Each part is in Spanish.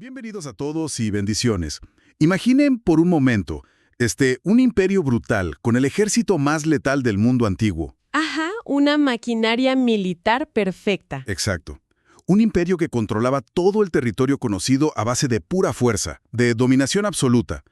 Bienvenidos a todos y bendiciones. Imaginen por un momento, un imperio brutal con el ejército más letal del mundo antiguo. Ajá, una maquinaria militar perfecta. Exacto. Un imperio que controlaba todo el territorio conocido a base de pura fuerza, de dominación absoluta.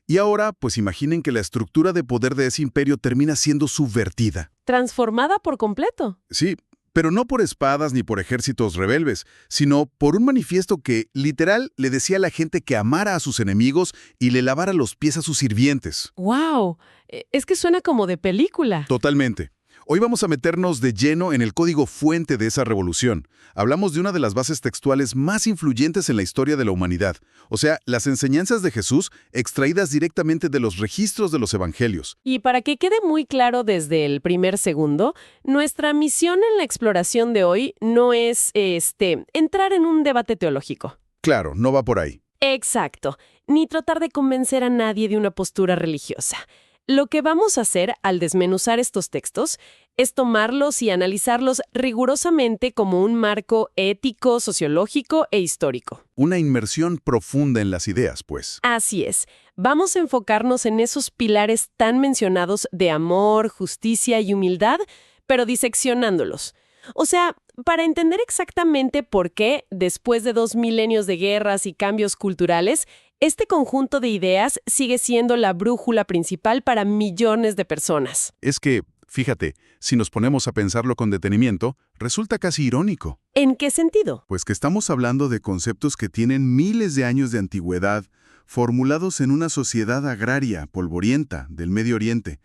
Y ahora, pues imaginen que la estructura de poder de ese imperio termina siendo subvertida. Transformada por completo. Sí, pero no por espadas ni por ejércitos rebeldes, sino por un manifiesto que, literal, le decía a la gente que amara a sus enemigos y le lavara los pies a sus sirvientes. ¡Wow! Es que suena como de película. Totalmente. Hoy vamos a meternos de lleno en el código fuente de esa revolución. Hablamos de una de las bases textuales más influyentes en la historia de la humanidad, o sea, las enseñanzas de Jesús extraídas directamente de los registros de los evangelios. Y para que quede muy claro desde el primer segundo, nuestra misión en la exploración de hoy no es, entrar en un debate teológico. Claro, no va por ahí. Exacto, ni tratar de convencer a nadie de una postura religiosa. Lo que vamos a hacer al desmenuzar estos textos es tomarlos y analizarlos rigurosamente como un marco ético, sociológico e histórico. Una inmersión profunda en las ideas, pues. Así es. Vamos a enfocarnos en esos pilares tan mencionados de amor, justicia y humildad, pero diseccionándolos. O sea, para entender exactamente por qué, después de 2 milenios de guerras y cambios culturales, este conjunto de ideas sigue siendo la brújula principal para millones de personas. Es que, fíjate, si nos ponemos a pensarlo con detenimiento, resulta casi irónico. ¿En qué sentido? Pues que estamos hablando de conceptos que tienen miles de años de antigüedad, formulados en una sociedad agraria, polvorienta, del Medio Oriente,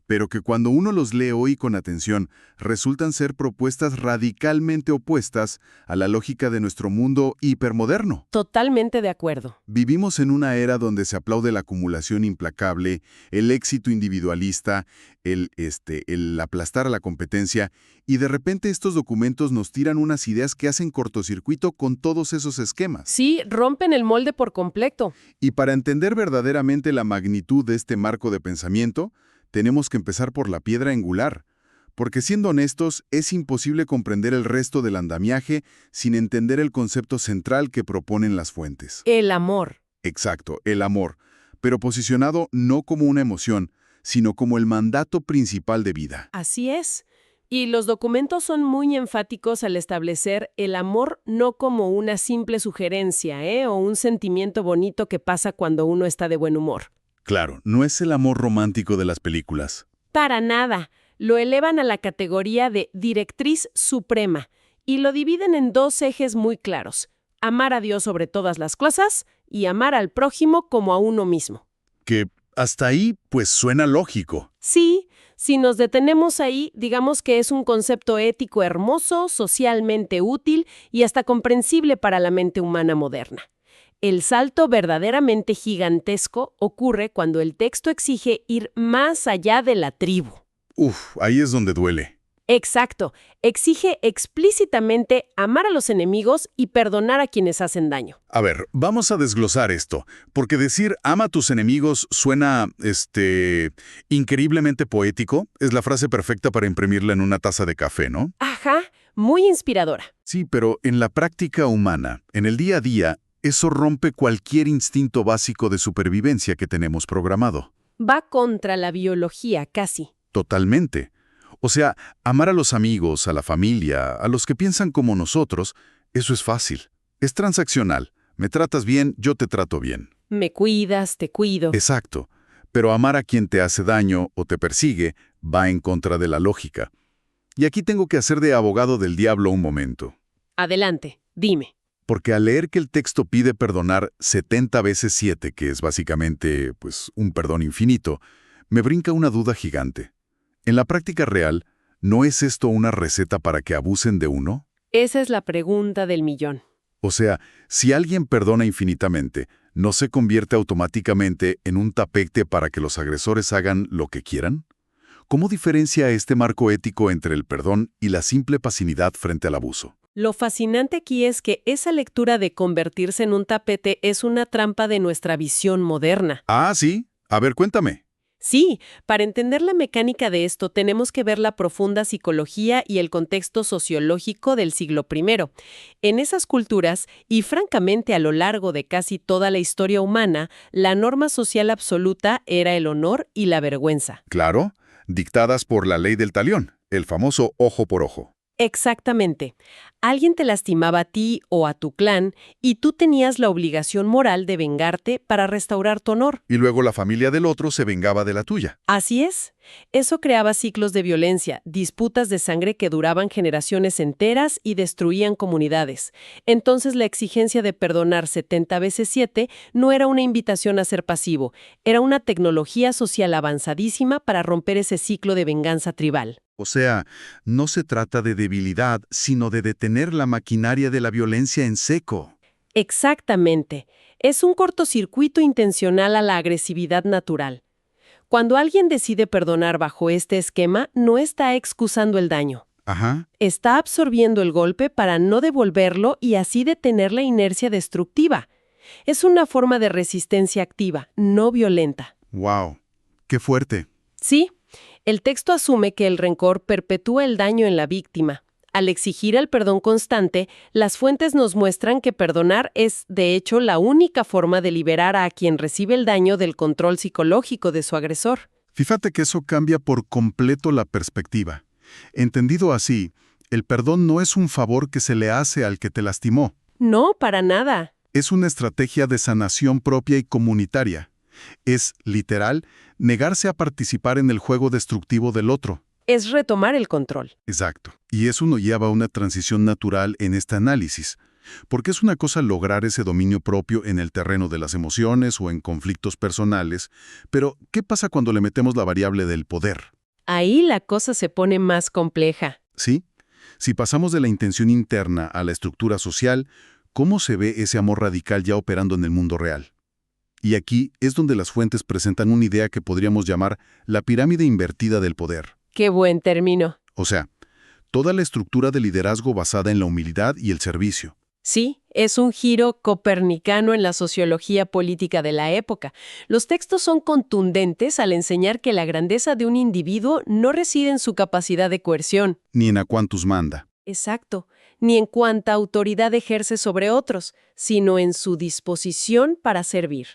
pero que cuando uno los lee hoy con atención, resultan ser propuestas radicalmente opuestas a la lógica de nuestro mundo hipermoderno. Totalmente de acuerdo. Vivimos en una era donde se aplaude la acumulación implacable, el éxito individualista, el aplastar a la competencia, y de repente estos documentos nos tiran unas ideas que hacen cortocircuito con todos esos esquemas. Sí, rompen el molde por completo. Y para entender verdaderamente la magnitud de este marco de pensamiento, tenemos que empezar por la piedra angular, porque siendo honestos, es imposible comprender el resto del andamiaje sin entender el concepto central que proponen las fuentes. El amor. Exacto, el amor, pero posicionado no como una emoción, sino como el mandato principal de vida. Así es. Y los documentos son muy enfáticos al establecer el amor no como una simple sugerencia, o un sentimiento bonito que pasa cuando uno está de buen humor. Claro, no es el amor romántico de las películas. Para nada. Lo elevan a la categoría de directriz suprema y lo dividen en 2 ejes muy claros: amar a Dios sobre todas las cosas y amar al prójimo como a uno mismo. Que hasta ahí, pues suena lógico. Sí, si nos detenemos ahí, digamos que es un concepto ético hermoso, socialmente útil y hasta comprensible para la mente humana moderna. El salto verdaderamente gigantesco ocurre cuando el texto exige ir más allá de la tribu. Ahí es donde duele. Exacto. Exige explícitamente amar a los enemigos y perdonar a quienes hacen daño. A ver, vamos a desglosar esto, porque decir ama a tus enemigos suena, increíblemente poético. Es la frase perfecta para imprimirla en una taza de café, ¿no? Ajá, muy inspiradora. Sí, pero en la práctica humana, en el día a día, eso rompe cualquier instinto básico de supervivencia que tenemos programado. Va contra la biología, casi. Totalmente. O sea, amar a los amigos, a la familia, a los que piensan como nosotros, eso es fácil. Es transaccional. Me tratas bien, yo te trato bien. Me cuidas, te cuido. Exacto. Pero amar a quien te hace daño o te persigue va en contra de la lógica. Y aquí tengo que hacer de abogado del diablo un momento. Adelante, dime. Porque al leer que el texto pide perdonar 70 veces 7, que es básicamente, pues, un perdón infinito, me brinca una duda gigante. En la práctica real, ¿no es esto una receta para que abusen de uno? Esa es la pregunta del millón. O sea, si alguien perdona infinitamente, ¿no se convierte automáticamente en un tapete para que los agresores hagan lo que quieran? ¿Cómo diferencia este marco ético entre el perdón y la simple pasividad frente al abuso? Lo fascinante aquí es que esa lectura de convertirse en un tapete es una trampa de nuestra visión moderna. Ah, sí. A ver, cuéntame. Sí, para entender la mecánica de esto tenemos que ver la profunda psicología y el contexto sociológico del siglo I. En esas culturas, y francamente a lo largo de casi toda la historia humana, la norma social absoluta era el honor y la vergüenza. Claro, dictadas por la ley del talión, el famoso ojo por ojo. Exactamente. Alguien te lastimaba a ti o a tu clan y tú tenías la obligación moral de vengarte para restaurar tu honor. Y luego la familia del otro se vengaba de la tuya. Así es. Eso creaba ciclos de violencia, disputas de sangre que duraban generaciones enteras y destruían comunidades. Entonces la exigencia de perdonar 70 veces 7 no era una invitación a ser pasivo, era una tecnología social avanzadísima para romper ese ciclo de venganza tribal. O sea, no se trata de debilidad, sino de detener la maquinaria de la violencia en seco. Exactamente. Es un cortocircuito intencional a la agresividad natural. Cuando alguien decide perdonar bajo este esquema, no está excusando el daño. Ajá. Está absorbiendo el golpe para no devolverlo y así detener la inercia destructiva. Es una forma de resistencia activa, no violenta. Wow. Qué fuerte. Sí, el texto asume que el rencor perpetúa el daño en la víctima. Al exigir el perdón constante, las fuentes nos muestran que perdonar es, de hecho, la única forma de liberar a quien recibe el daño del control psicológico de su agresor. Fíjate que eso cambia por completo la perspectiva. Entendido así, el perdón no es un favor que se le hace al que te lastimó. No, para nada. Es una estrategia de sanación propia y comunitaria. Es, literal, negarse a participar en el juego destructivo del otro. Es retomar el control. Exacto. Y eso nos lleva a una transición natural en este análisis. Porque es una cosa lograr ese dominio propio en el terreno de las emociones o en conflictos personales, pero ¿qué pasa cuando le metemos la variable del poder? Ahí la cosa se pone más compleja. ¿Sí? Si pasamos de la intención interna a la estructura social, ¿cómo se ve ese amor radical ya operando en el mundo real? Y aquí es donde las fuentes presentan una idea que podríamos llamar la pirámide invertida del poder. Qué buen término. O sea, toda la estructura de liderazgo basada en la humildad y el servicio. Sí, es un giro copernicano en la sociología política de la época. Los textos son contundentes al enseñar que la grandeza de un individuo no reside en su capacidad de coerción. Ni en a cuantos manda. Exacto, ni en cuánta autoridad ejerce sobre otros, sino en su disposición para servir.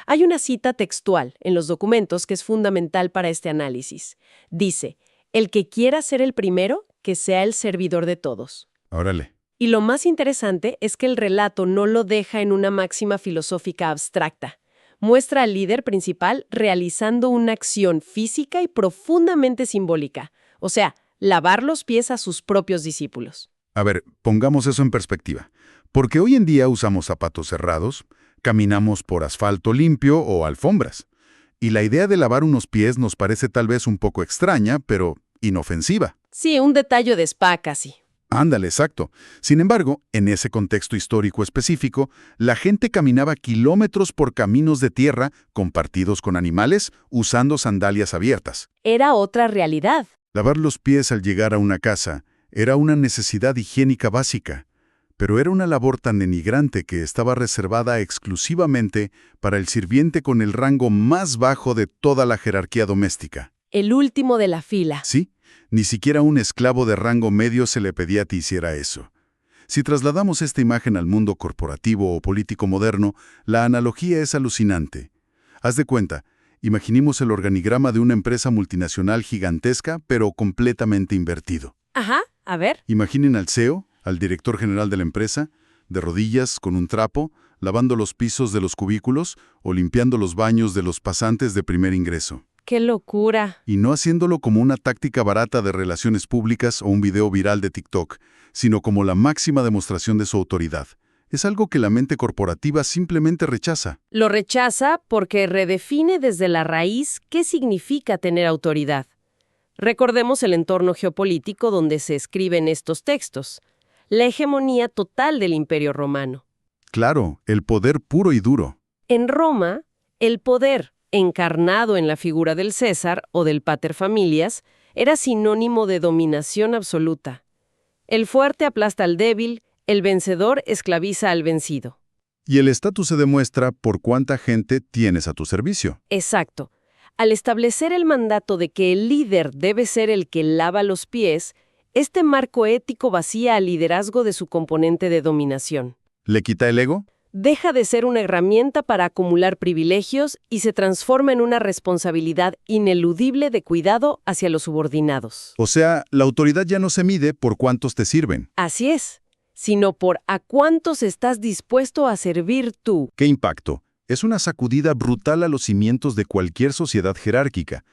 Hay una cita textual en los documentos que es fundamental para este análisis. Dice, el que quiera ser el primero, que sea el servidor de todos. Órale. Y lo más interesante es que el relato no lo deja en una máxima filosófica abstracta. Muestra al líder principal realizando una acción física y profundamente simbólica, o sea, lavar los pies a sus propios discípulos. A ver, pongamos eso en perspectiva. Porque hoy en día usamos zapatos cerrados, caminamos por asfalto limpio o alfombras. Y la idea de lavar unos pies nos parece tal vez un poco extraña, pero inofensiva. Sí, un detalle de spa casi. Ándale, exacto. Sin embargo, en ese contexto histórico específico, la gente caminaba kilómetros por caminos de tierra compartidos con animales usando sandalias abiertas. Era otra realidad. Lavar los pies al llegar a una casa era una necesidad higiénica básica, pero era una labor tan denigrante que estaba reservada exclusivamente para el sirviente con el rango más bajo de toda la jerarquía doméstica. El último de la fila. Sí, ni siquiera un esclavo de rango medio se le pedía a ti hiciera eso. Si trasladamos esta imagen al mundo corporativo o político moderno, la analogía es alucinante. Haz de cuenta, imaginemos el organigrama de una empresa multinacional gigantesca, pero completamente invertido. Ajá, a ver. Imaginen al CEO, al director general de la empresa, de rodillas, con un trapo, lavando los pisos de los cubículos o limpiando los baños de los pasantes de primer ingreso. ¡Qué locura! Y no haciéndolo como una táctica barata de relaciones públicas o un video viral de TikTok, sino como la máxima demostración de su autoridad. Es algo que la mente corporativa simplemente rechaza. Lo rechaza porque redefine desde la raíz qué significa tener autoridad. Recordemos el entorno geopolítico donde se escriben estos textos. La hegemonía total del Imperio Romano. Claro, el poder puro y duro. En Roma, el poder, encarnado en la figura del César o del pater familias, era sinónimo de dominación absoluta. El fuerte aplasta al débil, el vencedor esclaviza al vencido. Y el estatus se demuestra por cuánta gente tienes a tu servicio. Exacto. Al establecer el mandato de que el líder debe ser el que lava los pies, este marco ético vacía al liderazgo de su componente de dominación. ¿Le quita el ego? Deja de ser una herramienta para acumular privilegios y se transforma en una responsabilidad ineludible de cuidado hacia los subordinados. O sea, la autoridad ya no se mide por cuántos te sirven. Así es, sino por a cuántos estás dispuesto a servir tú. ¿Qué impacto? Es una sacudida brutal a los cimientos de cualquier sociedad jerárquica.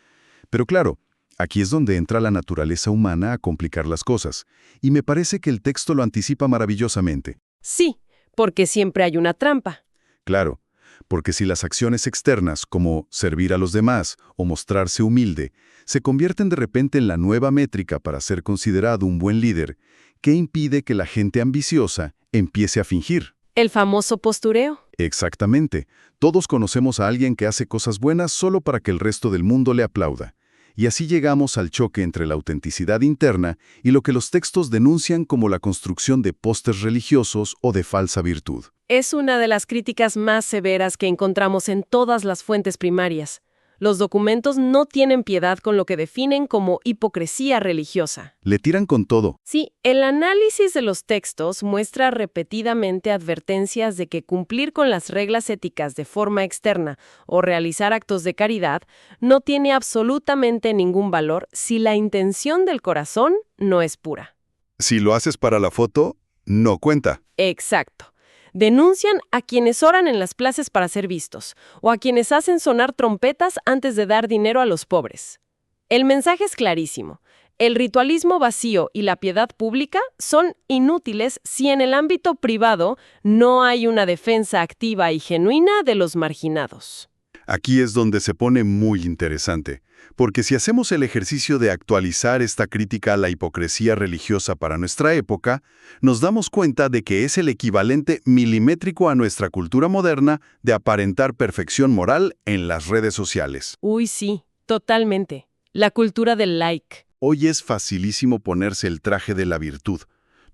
Pero claro, aquí es donde entra la naturaleza humana a complicar las cosas, y me parece que el texto lo anticipa maravillosamente. Sí, porque siempre hay una trampa. Claro, porque si las acciones externas, como servir a los demás o mostrarse humilde, se convierten de repente en la nueva métrica para ser considerado un buen líder, ¿qué impide que la gente ambiciosa empiece a fingir? El famoso postureo. Exactamente. Todos conocemos a alguien que hace cosas buenas solo para que el resto del mundo le aplauda. Y así llegamos al choque entre la autenticidad interna y lo que los textos denuncian como la construcción de pósters religiosos o de falsa virtud. Es una de las críticas más severas que encontramos en todas las fuentes primarias. Los documentos no tienen piedad con lo que definen como hipocresía religiosa. Le tiran con todo. Sí, el análisis de los textos muestra repetidamente advertencias de que cumplir con las reglas éticas de forma externa o realizar actos de caridad no tiene absolutamente ningún valor si la intención del corazón no es pura. Si lo haces para la foto, no cuenta. Exacto. Denuncian a quienes oran en las plazas para ser vistos, o a quienes hacen sonar trompetas antes de dar dinero a los pobres. El mensaje es clarísimo. El ritualismo vacío y la piedad pública son inútiles si en el ámbito privado no hay una defensa activa y genuina de los marginados. Aquí es donde se pone muy interesante, porque si hacemos el ejercicio de actualizar esta crítica a la hipocresía religiosa para nuestra época, nos damos cuenta de que es el equivalente milimétrico a nuestra cultura moderna de aparentar perfección moral en las redes sociales. Uy, sí, totalmente. La cultura del like. Hoy es facilísimo ponerse el traje de la virtud.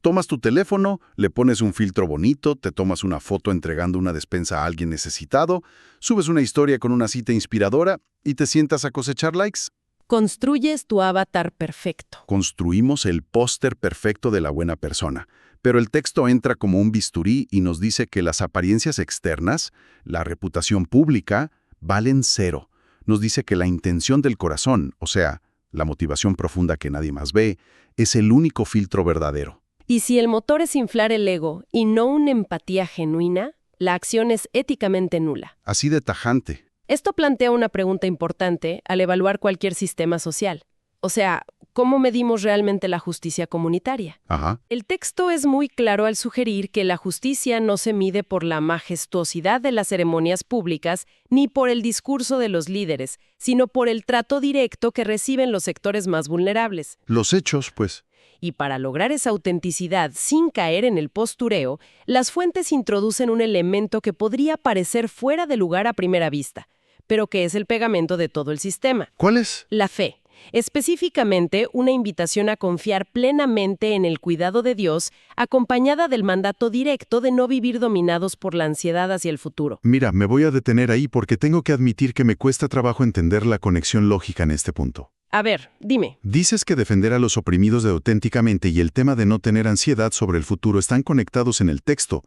Tomas tu teléfono, le pones un filtro bonito, te tomas una foto entregando una despensa a alguien necesitado, subes una historia con una cita inspiradora y te sientas a cosechar likes. Construyes tu avatar perfecto. Construimos el póster perfecto de la buena persona. Pero el texto entra como un bisturí y nos dice que las apariencias externas, la reputación pública, valen cero. Nos dice que la intención del corazón, o sea, la motivación profunda que nadie más ve, es el único filtro verdadero. Y si el motor es inflar el ego y no una empatía genuina, la acción es éticamente nula. Así de tajante. Esto plantea una pregunta importante al evaluar cualquier sistema social. O sea, ¿cómo medimos realmente la justicia comunitaria? Ajá. El texto es muy claro al sugerir que la justicia no se mide por la majestuosidad de las ceremonias públicas ni por el discurso de los líderes, sino por el trato directo que reciben los sectores más vulnerables. Los hechos, pues. Y para lograr esa autenticidad sin caer en el postureo, las fuentes introducen un elemento que podría parecer fuera de lugar a primera vista, pero que es el pegamento de todo el sistema. ¿Cuál es? La fe. Específicamente, una invitación a confiar plenamente en el cuidado de Dios, acompañada del mandato directo de no vivir dominados por la ansiedad hacia el futuro. Mira, me voy a detener ahí porque tengo que admitir que me cuesta trabajo entender la conexión lógica en este punto. A ver, dime. Dices que defender a los oprimidos de auténticamente y el tema de no tener ansiedad sobre el futuro están conectados en el texto,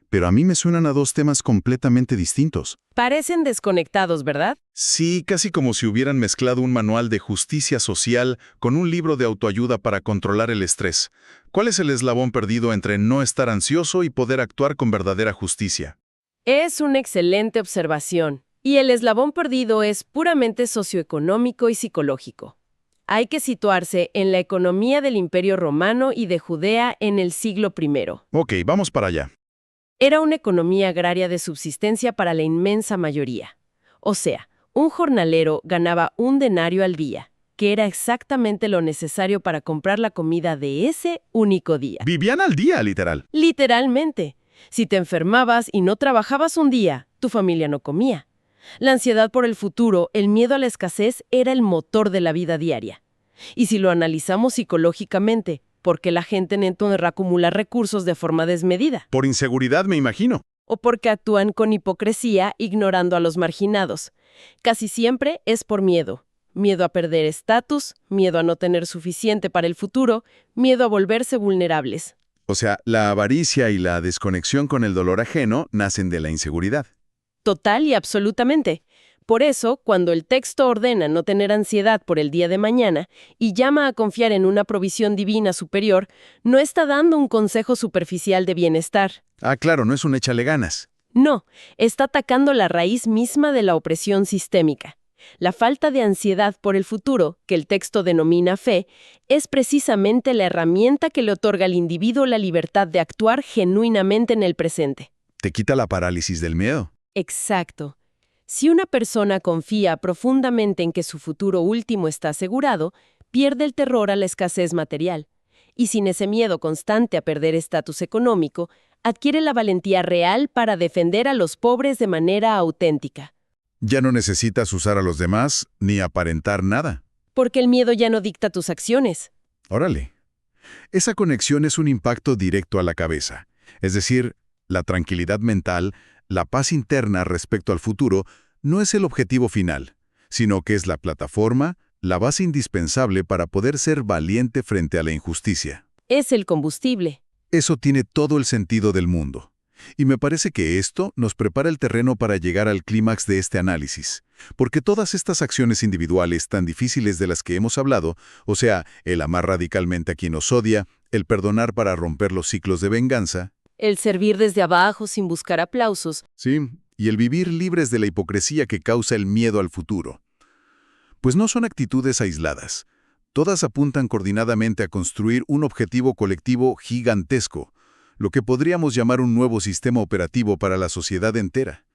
pero a mí me suenan a dos temas completamente distintos. Parecen desconectados, ¿verdad? Sí, casi como si hubieran mezclado un manual de justicia social con un libro de autoayuda para controlar el estrés. ¿Cuál es el eslabón perdido entre no estar ansioso y poder actuar con verdadera justicia? Es una excelente observación. Y el eslabón perdido es puramente socioeconómico y psicológico. Hay que situarse en la economía del Imperio Romano y de Judea en el siglo I. Ok, vamos para allá. Era una economía agraria de subsistencia para la inmensa mayoría. O sea, un jornalero ganaba 1 denario al día, que era exactamente lo necesario para comprar la comida de ese único día. Vivían al día, literal. Literalmente. Si te enfermabas y no trabajabas un día, tu familia no comía. La ansiedad por el futuro, el miedo a la escasez, era el motor de la vida diaria. Y si lo analizamos psicológicamente, ¿por qué la gente no acumula recursos de forma desmedida? Por inseguridad, me imagino. O porque actúan con hipocresía, ignorando a los marginados. Casi siempre es por miedo. Miedo a perder estatus, miedo a no tener suficiente para el futuro, miedo a volverse vulnerables. O sea, la avaricia y la desconexión con el dolor ajeno nacen de la inseguridad. Total y absolutamente. Por eso, cuando el texto ordena no tener ansiedad por el día de mañana y llama a confiar en una provisión divina superior, no está dando un consejo superficial de bienestar. Ah, claro, no es un échale ganas. No, está atacando la raíz misma de la opresión sistémica. La falta de ansiedad por el futuro, que el texto denomina fe, es precisamente la herramienta que le otorga al individuo la libertad de actuar genuinamente en el presente. Te quita la parálisis del miedo. Exacto. Si una persona confía profundamente en que su futuro último está asegurado, pierde el terror a la escasez material. Y sin ese miedo constante a perder estatus económico, adquiere la valentía real para defender a los pobres de manera auténtica. Ya no necesitas usar a los demás ni aparentar nada. Porque el miedo ya no dicta tus acciones. Órale. Esa conexión es un impacto directo a la cabeza. Es decir, la tranquilidad mental, la paz interna respecto al futuro, no es el objetivo final, sino que es la plataforma, la base indispensable para poder ser valiente frente a la injusticia. Es el combustible. Eso tiene todo el sentido del mundo. Y me parece que esto nos prepara el terreno para llegar al clímax de este análisis. Porque todas estas acciones individuales tan difíciles de las que hemos hablado, o sea, el amar radicalmente a quien nos odia, el perdonar para romper los ciclos de venganza, El servir desde abajo sin buscar aplausos. sí, y el vivir libres de la hipocresía que causa el miedo al futuro. Pues no son actitudes aisladas. Todas apuntan coordinadamente a construir un objetivo colectivo gigantesco, lo que podríamos llamar un nuevo sistema operativo para la sociedad entera.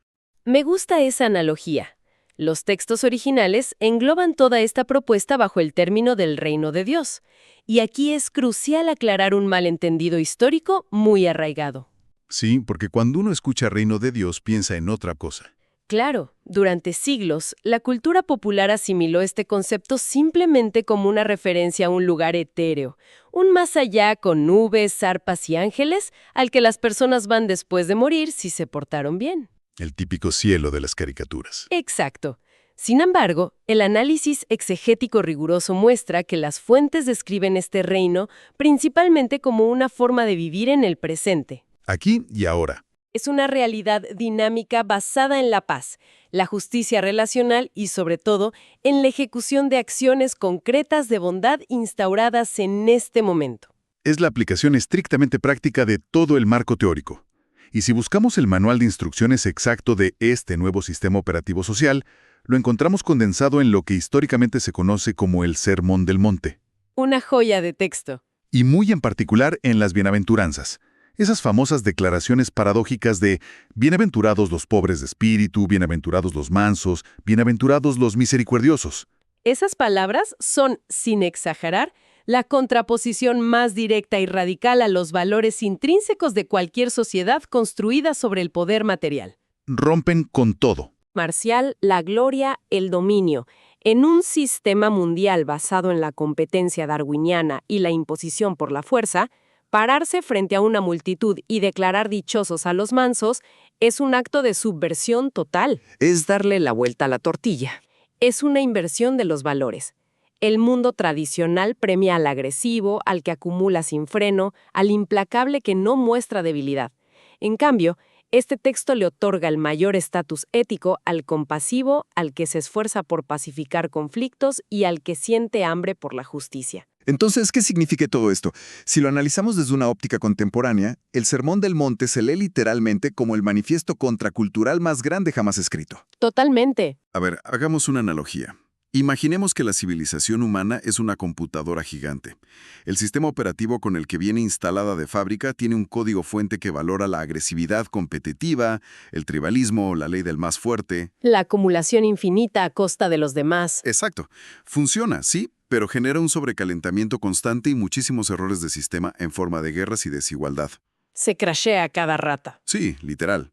Me gusta esa analogía. Los textos originales engloban toda esta propuesta bajo el término del reino de Dios. Y aquí es crucial aclarar un malentendido histórico muy arraigado. Sí, porque cuando uno escucha reino de Dios piensa en otra cosa. Claro, durante siglos, la cultura popular asimiló este concepto simplemente como una referencia a un lugar etéreo, un más allá con nubes, zarpas y ángeles, al que las personas van después de morir si se portaron bien. El típico cielo de las caricaturas. Exacto. Sin embargo, el análisis exegético riguroso muestra que las fuentes describen este reino principalmente como una forma de vivir en el presente. Aquí y ahora. Es una realidad dinámica basada en la paz, la justicia relacional y, sobre todo, en la ejecución de acciones concretas de bondad instauradas en este momento. Es la aplicación estrictamente práctica de todo el marco teórico. Y si buscamos el manual de instrucciones exacto de este nuevo sistema operativo social, lo encontramos condensado en lo que históricamente se conoce como el Sermón del Monte. Una joya de texto. Y muy en particular en las bienaventuranzas. Esas famosas declaraciones paradójicas de bienaventurados los pobres de espíritu, bienaventurados los mansos, bienaventurados los misericordiosos. Esas palabras son, sin exagerar, la contraposición más directa y radical a los valores intrínsecos de cualquier sociedad construida sobre el poder material. Rompen con todo. Marcial, la gloria, el dominio. En un sistema mundial basado en la competencia darwiniana y la imposición por la fuerza, pararse frente a una multitud y declarar dichosos a los mansos es un acto de subversión total. Es darle la vuelta a la tortilla. Es una inversión de los valores. El mundo tradicional premia al agresivo, al que acumula sin freno, al implacable que no muestra debilidad. En cambio, este texto le otorga el mayor estatus ético al compasivo, al que se esfuerza por pacificar conflictos y al que siente hambre por la justicia. Entonces, ¿qué significa todo esto? Si lo analizamos desde una óptica contemporánea, el Sermón del Monte se lee literalmente como el manifiesto contracultural más grande jamás escrito. Totalmente. A ver, hagamos una analogía. Imaginemos que la civilización humana es una computadora gigante. El sistema operativo con el que viene instalada de fábrica tiene un código fuente que valora la agresividad competitiva, el tribalismo, la ley del más fuerte. La acumulación infinita a costa de los demás. Exacto. Funciona, sí, pero genera un sobrecalentamiento constante y muchísimos errores de sistema en forma de guerras y desigualdad. Se crashea cada rata. Sí, literal.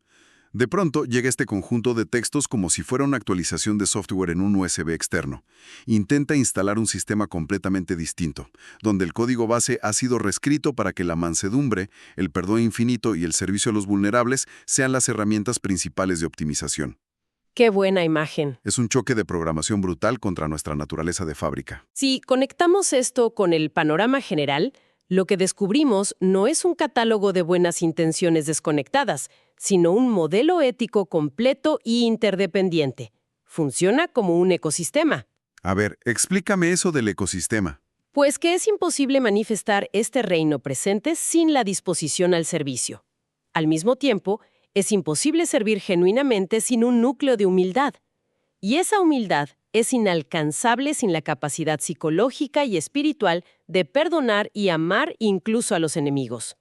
De pronto llega este conjunto de textos como si fuera una actualización de software en un USB externo. Intenta instalar un sistema completamente distinto, donde el código base ha sido reescrito para que la mansedumbre, el perdón infinito y el servicio a los vulnerables sean las herramientas principales de optimización. Qué buena imagen. Es un choque de programación brutal contra nuestra naturaleza de fábrica. Si conectamos esto con el panorama general, lo que descubrimos no es un catálogo de buenas intenciones desconectadas, sino un modelo ético completo y interdependiente. Funciona como un ecosistema. A ver, explícame eso del ecosistema. Pues que es imposible manifestar este reino presente sin la disposición al servicio. Al mismo tiempo, es imposible servir genuinamente sin un núcleo de humildad. Y esa humildad es inalcanzable sin la capacidad psicológica y espiritual de perdonar y amar incluso a los enemigos.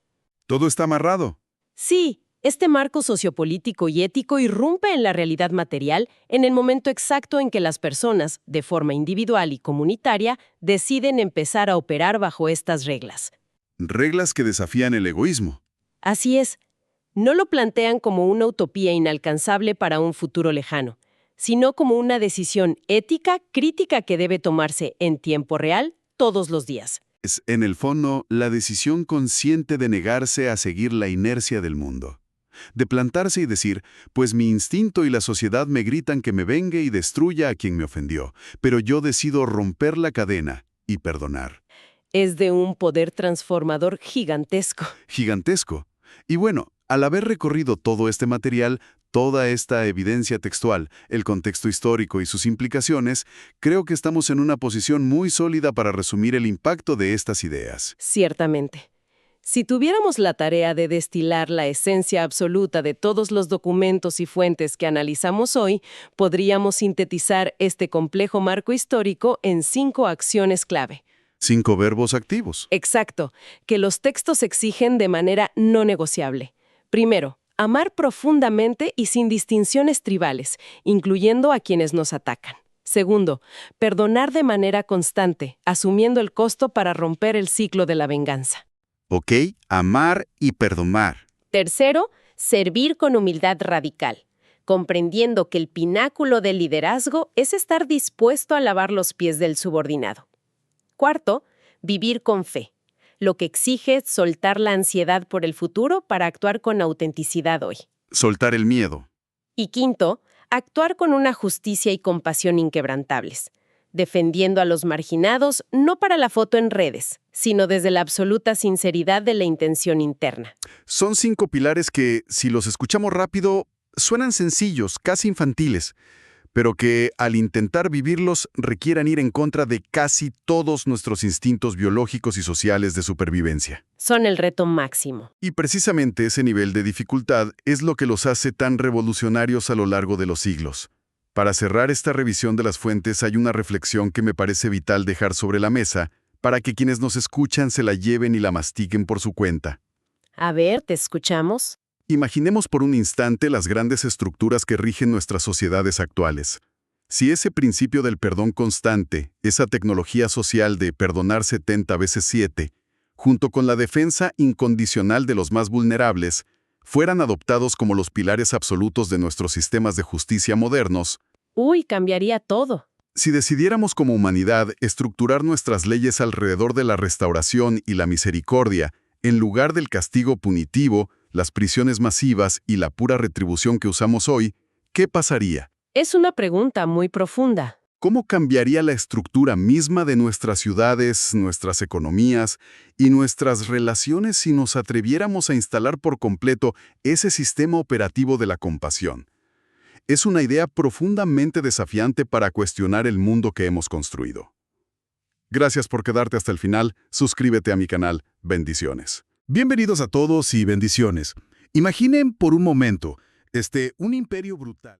Todo está amarrado. Sí, este marco sociopolítico y ético irrumpe en la realidad material en el momento exacto en que las personas, de forma individual y comunitaria, deciden empezar a operar bajo estas reglas. Reglas que desafían el egoísmo. Así es. No lo plantean como una utopía inalcanzable para un futuro lejano, sino como una decisión ética crítica que debe tomarse en tiempo real todos los días. Es, en el fondo, la decisión consciente de negarse a seguir la inercia del mundo. De plantarse y decir, pues mi instinto y la sociedad me gritan que me vengue y destruya a quien me ofendió, pero yo decido romper la cadena y perdonar. Es de un poder transformador gigantesco. Gigantesco. Y bueno, al haber recorrido todo este material, toda esta evidencia textual, el contexto histórico y sus implicaciones, creo que estamos en una posición muy sólida para resumir el impacto de estas ideas. Ciertamente. Si tuviéramos la tarea de destilar la esencia absoluta de todos los documentos y fuentes que analizamos hoy, podríamos sintetizar este complejo marco histórico en 5 acciones clave. 5 verbos activos. Exacto, que los textos exigen de manera no negociable. Primero, amar profundamente y sin distinciones tribales, incluyendo a quienes nos atacan. Segundo, perdonar de manera constante, asumiendo el costo para romper el ciclo de la venganza. Ok, amar y perdonar. Tercero, servir con humildad radical, comprendiendo que el pináculo del liderazgo es estar dispuesto a lavar los pies del subordinado. Cuarto, vivir con fe, lo que exige soltar la ansiedad por el futuro para actuar con autenticidad hoy. Soltar el miedo. Y quinto, actuar con una justicia y compasión inquebrantables, defendiendo a los marginados no para la foto en redes, sino desde la absoluta sinceridad de la intención interna. Son 5 pilares que, si los escuchamos rápido, suenan sencillos, casi infantiles, pero que, al intentar vivirlos, requieran ir en contra de casi todos nuestros instintos biológicos y sociales de supervivencia. Son el reto máximo. Y precisamente ese nivel de dificultad es lo que los hace tan revolucionarios a lo largo de los siglos. Para cerrar esta revisión de las fuentes hay una reflexión que me parece vital dejar sobre la mesa para que quienes nos escuchan se la lleven y la mastiquen por su cuenta. A ver, ¿te escuchamos? Imaginemos por un instante las grandes estructuras que rigen nuestras sociedades actuales. Si ese principio del perdón constante, esa tecnología social de perdonar 70 veces 7, junto con la defensa incondicional de los más vulnerables, fueran adoptados como los pilares absolutos de nuestros sistemas de justicia modernos, Uy, cambiaría todo. si decidiéramos como humanidad estructurar nuestras leyes alrededor de la restauración y la misericordia, en lugar del castigo punitivo, las prisiones masivas y la pura retribución que usamos hoy, ¿qué pasaría? Es una pregunta muy profunda. ¿Cómo cambiaría la estructura misma de nuestras ciudades, nuestras economías y nuestras relaciones si nos atreviéramos a instalar por completo ese sistema operativo de la compasión? Es una idea profundamente desafiante para cuestionar el mundo que hemos construido. Gracias por quedarte hasta el final. Suscríbete a mi canal. Bendiciones. Bienvenidos a todos y bendiciones. Imaginen por un momento, un imperio brutal.